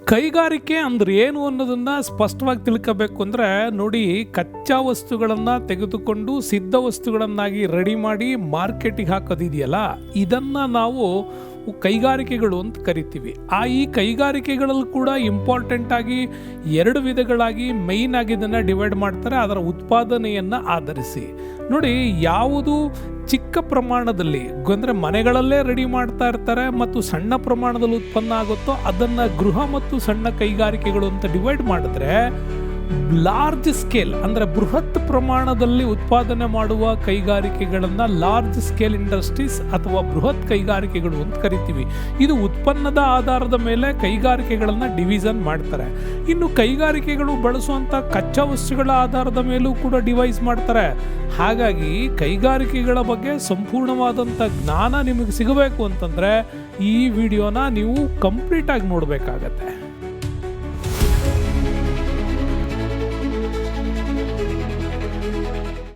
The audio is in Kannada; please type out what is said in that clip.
ಕೈಗಾರಿಕೆ ಅಂದ್ರೆ ಏನು ಅನ್ನೋದನ್ನ ಸ್ಪಷ್ಟವಾಗಿ ತಿಳ್ಕೋಬೇಕು ಅಂದರೆ ನೋಡಿ, ಕಚ್ಚಾ ವಸ್ತುಗಳನ್ನು ತೆಗೆದುಕೊಂಡು ಸಿದ್ಧ ವಸ್ತುಗಳನ್ನಾಗಿ ರೆಡಿ ಮಾಡಿ ಮಾರ್ಕೆಟಿಗೆ ಹಾಕೋದಿದೆಯಲ್ಲ, ಇದನ್ನು ನಾವು ಕೈಗಾರಿಕೆಗಳು ಅಂತ ಕರಿತೀವಿ. ಈ ಕೈಗಾರಿಕೆಗಳಲ್ಲಿ ಕೂಡ ಇಂಪಾರ್ಟೆಂಟ್ ಆಗಿ ಎರಡು ವಿಧಗಳಾಗಿ ಮೈನ್ ಆಗಿ ಇದನ್ನು ಡಿವೈಡ್ ಮಾಡ್ತಾರೆ, ಅದರ ಉತ್ಪಾದನೆಯನ್ನು ಆಧರಿಸಿ. ನೋಡಿ, ಯಾವುದು ಚಿಕ್ಕ ಪ್ರಮಾಣದಲ್ಲಿ ಅಂದರೆ ಮನೆಗಳಲ್ಲೇ ರೆಡಿ ಮಾಡ್ತಾ ಇರ್ತಾರೆ ಮತ್ತು ಸಣ್ಣ ಪ್ರಮಾಣದಲ್ಲಿ ಉತ್ಪನ್ನ ಆಗುತ್ತೋ ಅದನ್ನು ಗೃಹ ಮತ್ತು ಸಣ್ಣ ಕೈಗಾರಿಕೆಗಳು ಅಂತ ಡಿವೈಡ್ ಮಾಡಿದ್ರೆ, ಲಾರ್ಜ್ ಸ್ಕೇಲ್ ಅಂದರೆ ಬೃಹತ್ ಪ್ರಮಾಣದಲ್ಲಿ ಉತ್ಪಾದನೆ ಮಾಡುವ ಕೈಗಾರಿಕೆಗಳನ್ನು ಲಾರ್ಜ್ ಸ್ಕೇಲ್ ಇಂಡಸ್ಟ್ರೀಸ್ ಅಥವಾ ಬೃಹತ್ ಕೈಗಾರಿಕೆಗಳು ಅಂತ ಕರಿತೀವಿ. ಇದು ಉತ್ಪನ್ನದ ಆಧಾರದ ಮೇಲೆ ಕೈಗಾರಿಕೆಗಳನ್ನು ಡಿವಿಷನ್ ಮಾಡ್ತಾರೆ. ಇನ್ನು ಕೈಗಾರಿಕೆಗಳು ಬಳಸುವಂಥ ಕಚ್ಚಾ ವಸ್ತುಗಳ ಆಧಾರದ ಮೇಲೂ ಕೂಡ ಡಿವೈಸ್ ಮಾಡ್ತಾರೆ. ಹಾಗಾಗಿ ಕೈಗಾರಿಕೆಗಳ ಬಗ್ಗೆ ಸಂಪೂರ್ಣವಾದಂಥ ಜ್ಞಾನ ನಿಮಗೆ ಸಿಗಬೇಕು ಅಂತಂದರೆ ಈ ವಿಡಿಯೋನ ನೀವು ಕಂಪ್ಲೀಟಾಗಿ ನೋಡಬೇಕಾಗತ್ತೆ.